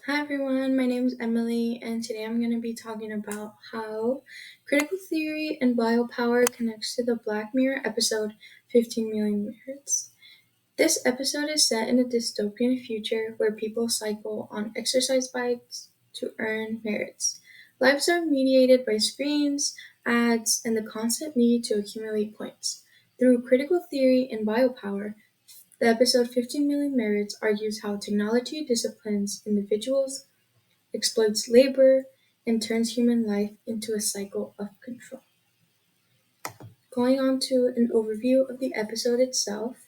Hi everyone, my name is Emily, and today I'm going to be talking about how critical theory and biopower connects to the Black Mirror episode 15 Million Merits. This episode is set in a dystopian future where people cycle on exercise bikes to earn merits. Lives are mediated by screens, ads, and the constant need to accumulate points. Through critical theory and biopower, the episode 15 Million Merits argues how technology disciplines individuals, exploits labor, and turns human life into a cycle of control. Going on to an overview of the episode itself,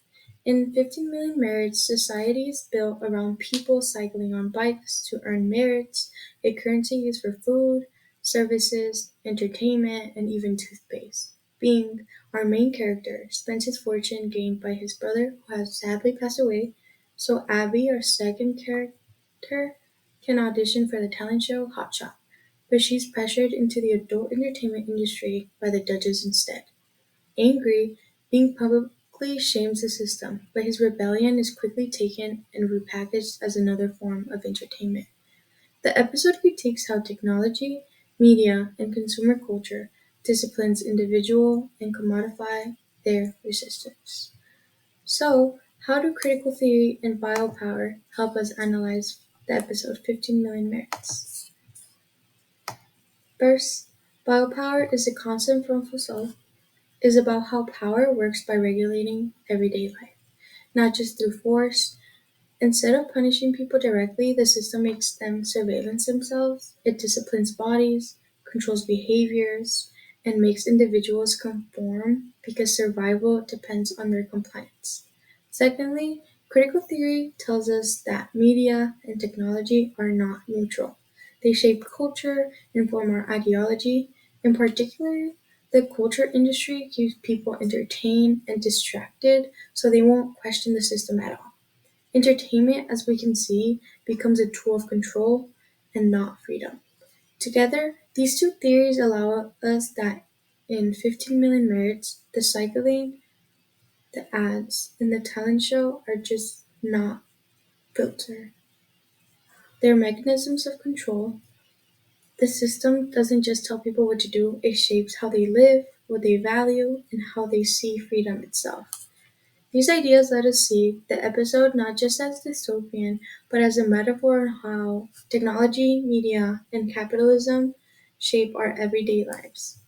in 15 Million Merits, society is built around people cycling on bikes to earn merits, a currency used for food, services, entertainment, and even toothpaste. Bing, our main character, spends his fortune gained by his brother who has sadly passed away, so Abby, our second character, can audition for the talent show Hot Shot, but she's pressured into the adult entertainment industry by the judges instead. Angry, Bing publicly shames the system, but his rebellion is quickly taken and repackaged as another form of entertainment. The episode critiques how technology, media, and consumer culture disciplines individual and commodify their resistance. So, how do critical theory and biopower help us analyze the episode 15 Million Merits? First, biopower is a concept from Fusel is about how power works by regulating everyday life, not just through force. Instead of punishing people directly, the system makes them surveillance themselves. It disciplines bodies, controls behaviors, and makes individuals conform because survival depends on their compliance. Secondly, critical theory tells us that media and technology are not neutral. They shape culture, inform our ideology. In particular, the culture industry keeps people entertained and distracted so they won't question the system at all. Entertainment, as we can see, becomes a tool of control and not freedom. Together, these two theories allow us that in 15 Million Merits, the cycling, the ads, and the talent show are just not filter. They're mechanisms of control. The system doesn't just tell people what to do, it shapes how they live, what they value, and how they see freedom itself. These ideas let us see the episode not just as dystopian, but as a metaphor on how technology, media, and capitalism shape our everyday lives.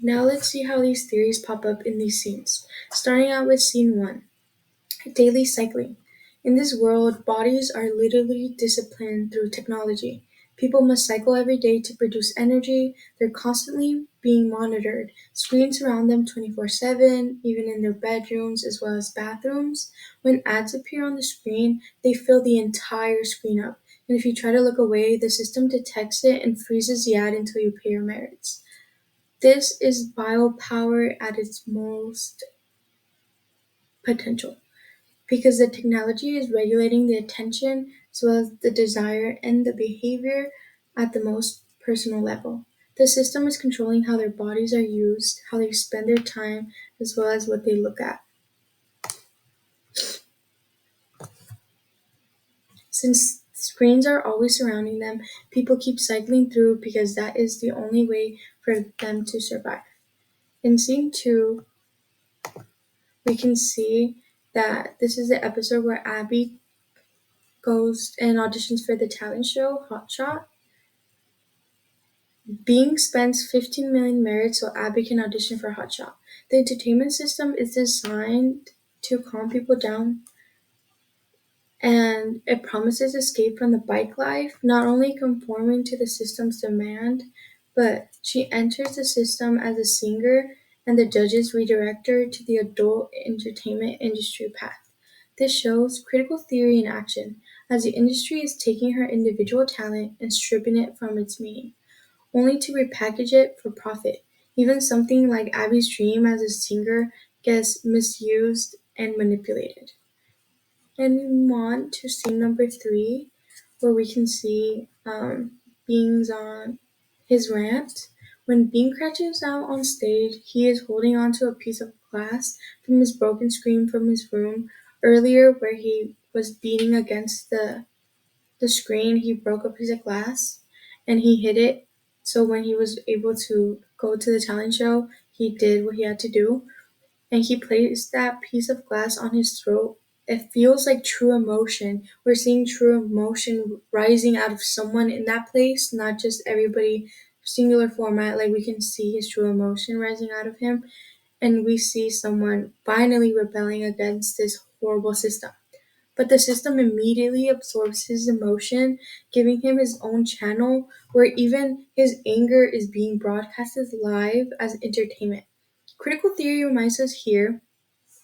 Now let's see how these theories pop up in these scenes. Starting out with scene 1, daily cycling. In this world, bodies are literally disciplined through technology. People must cycle every day to produce energy. They're constantly being monitored. Screens surround them 24/7, even in their bedrooms as well as bathrooms. When ads appear on the screen, they fill the entire screen up. And if you try to look away, the system detects it and freezes the ad until you pay your merits. This is biopower at its most potential, because the technology is regulating the attention as well as the desire and the behavior at the most personal level. The system is controlling how their bodies are used, how they spend their time, as well as what they look at. Since screens are always surrounding them, people keep cycling through because that is the only way for them to survive. In scene 2, we can see that this is the episode where Abby goes and auditions for the talent show Hot Shot. Bing spends 15 million merits so Abby can audition for Hot Shot. The entertainment system is designed to calm people down, and it promises escape from the bike life, not only conforming to the system's demand, but she enters the system as a singer and the judges redirect her to the adult entertainment industry path. This shows critical theory in action, as the industry is taking her individual talent and stripping it from its meaning, only to repackage it for profit. Even something like Abby's dream as a singer gets misused and manipulated. And we move on to scene number 3, where we can see Bing's on his rant. When Bing crashes out on stage, he is holding onto a piece of glass from his broken screen from his room earlier, where he was beating against the screen, he broke a piece of glass and he hit it. So when he was able to go to the talent show, he did what he had to do and he placed that piece of glass on his throat. It feels like true emotion. We're seeing true emotion rising out of someone in that place, not just everybody singular format. Like we can see his true emotion rising out of him, and we see someone finally rebelling against this horrible system. But the system immediately absorbs his emotion, giving him his own channel where even his anger is being broadcasted live as entertainment. Critical theory reminds us here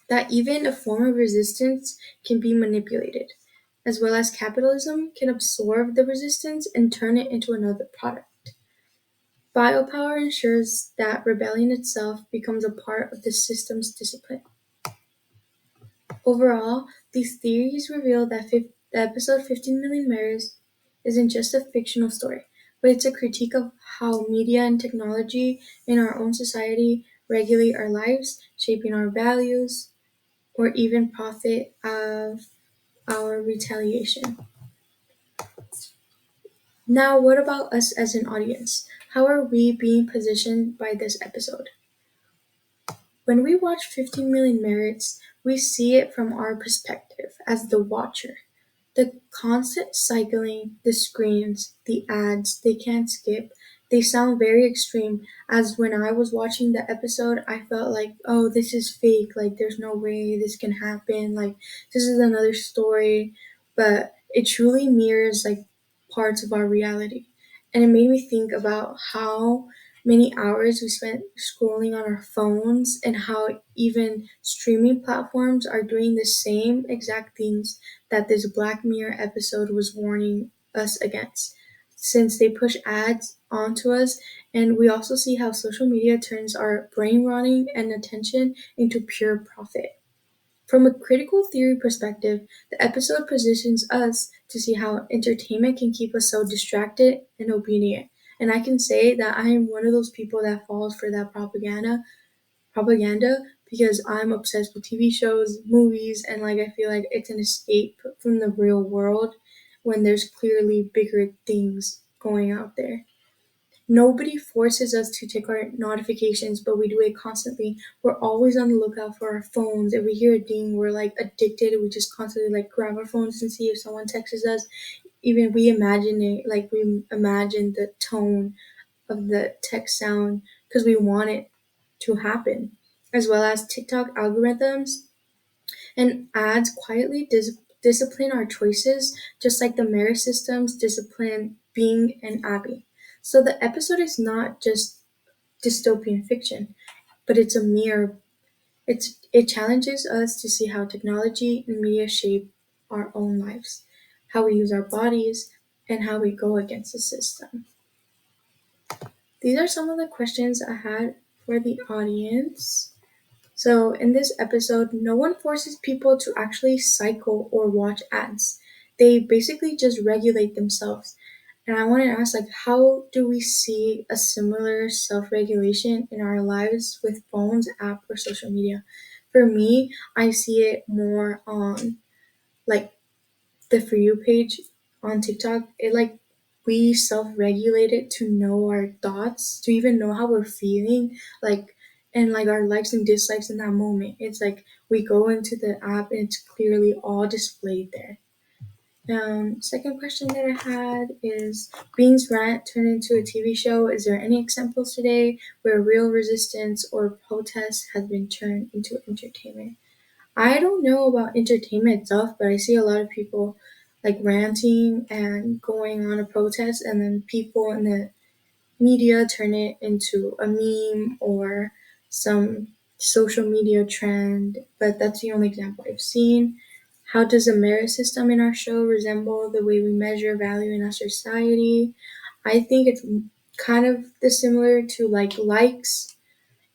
that even a form of resistance can be manipulated, as well as capitalism can absorb the resistance and turn it into another product. Biopower ensures that rebellion itself becomes a part of the system's discipline. Overall, these theories reveal that the episode 15 Million Mirrors isn't just a fictional story, but it's a critique of how media and technology in our own society regulate our lives, shaping our values, or even profit of our retaliation. Now, what about us as an audience? How are we being positioned by this episode? When we watch 15 Million Merits, we see it from our perspective as the watcher. The constant cycling, the screens, the ads, they can't skip. They sound very extreme. As when I was watching the episode, I felt like, oh, this is fake. Like, there's no way this can happen. Like, this is another story. But it truly mirrors, like, parts of our reality. And it made me think about how many hours we spent scrolling on our phones and how even streaming platforms are doing the same exact things that this Black Mirror episode was warning us against, since they push ads onto us, and we also see how social media turns our brain rotting and attention into pure profit. From a critical theory perspective, the episode positions us to see how entertainment can keep us so distracted and obedient. And I can say that I am one of those people that falls for that propaganda because I'm obsessed with TV shows, movies, and like I feel like it's an escape from the real world when there's clearly bigger things going out there. Nobody forces us to check our notifications, but we do it constantly. We're always on the lookout for our phones. If we hear a ding, we're like addicted. We just constantly like grab our phones and see if someone texts us. Even we imagine it, like we imagine the tone of the text sound because we want it to happen, as well as TikTok algorithms and ads quietly discipline our choices, just like the mirror systems discipline Bing and Abby. So the episode is not just dystopian fiction, but it's a mirror. It challenges us to see how technology and media shape our own lives, how we use our bodies, and how we go against the system. These are some of the questions I had for the audience. So, in this episode, no one forces people to actually cycle or watch ads. They basically just regulate themselves. And I want to ask, like, how do we see a similar self-regulation in our lives with phones, app, or social media? For me, I see it more on like the For You page on TikTok. It like we self-regulate it to know our thoughts, to even know how we're feeling, like and like our likes and dislikes in that moment. It's like we go into the app and it's clearly all displayed there. Second question that I had is Bean's rant turned into a TV show. Is there any examples today where real resistance or protest has been turned into entertainment? I don't know about entertainment itself, but I see a lot of people like ranting and going on a protest, and then people in the media turn it into a meme or some social media trend. But that's the only example I've seen. How does the merit system in our show resemble the way we measure value in our society? I think it's kind of the similar to like likes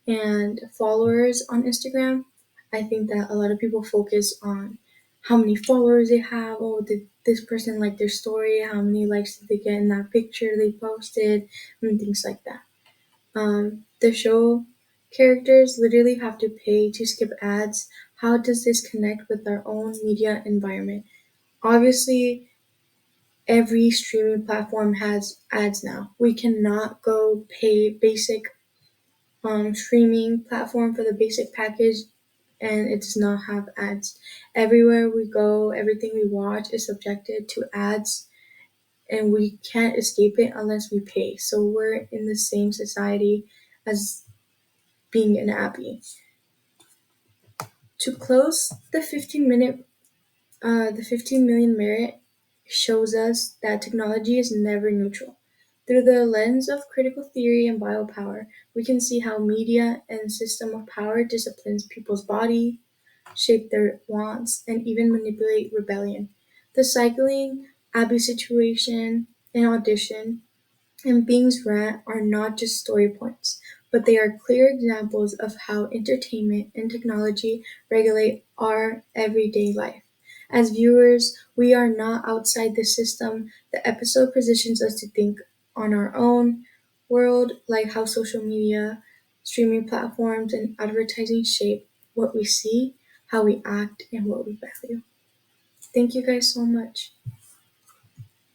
and followers on Instagram. I think that a lot of people focus on how many followers they have. Oh, did this person like their story? How many likes did they get in that picture they posted? And things like that. The show characters literally have to pay to skip ads. How does this connect with our own media environment? Obviously, every streaming platform has ads now. We cannot go pay basic streaming platform for the basic package and it does not have ads. Everywhere we go, everything we watch is subjected to ads and we can't escape it unless we pay. So we're in the same society as being an Abby. To close the 15 million merit shows us that technology is never neutral. Through the lens of critical theory and biopower, we can see how media and system of power disciplines people's body, shape their wants, and even manipulate rebellion. The cycling, Abby situation, and audition and Bing's rant are not just story points, but they are clear examples of how entertainment and technology regulate our everyday life. As viewers, we are not outside the system. The episode positions us to think on our own world, like how social media, streaming platforms, and advertising shape what we see, how we act, and what we value. Thank you guys so much.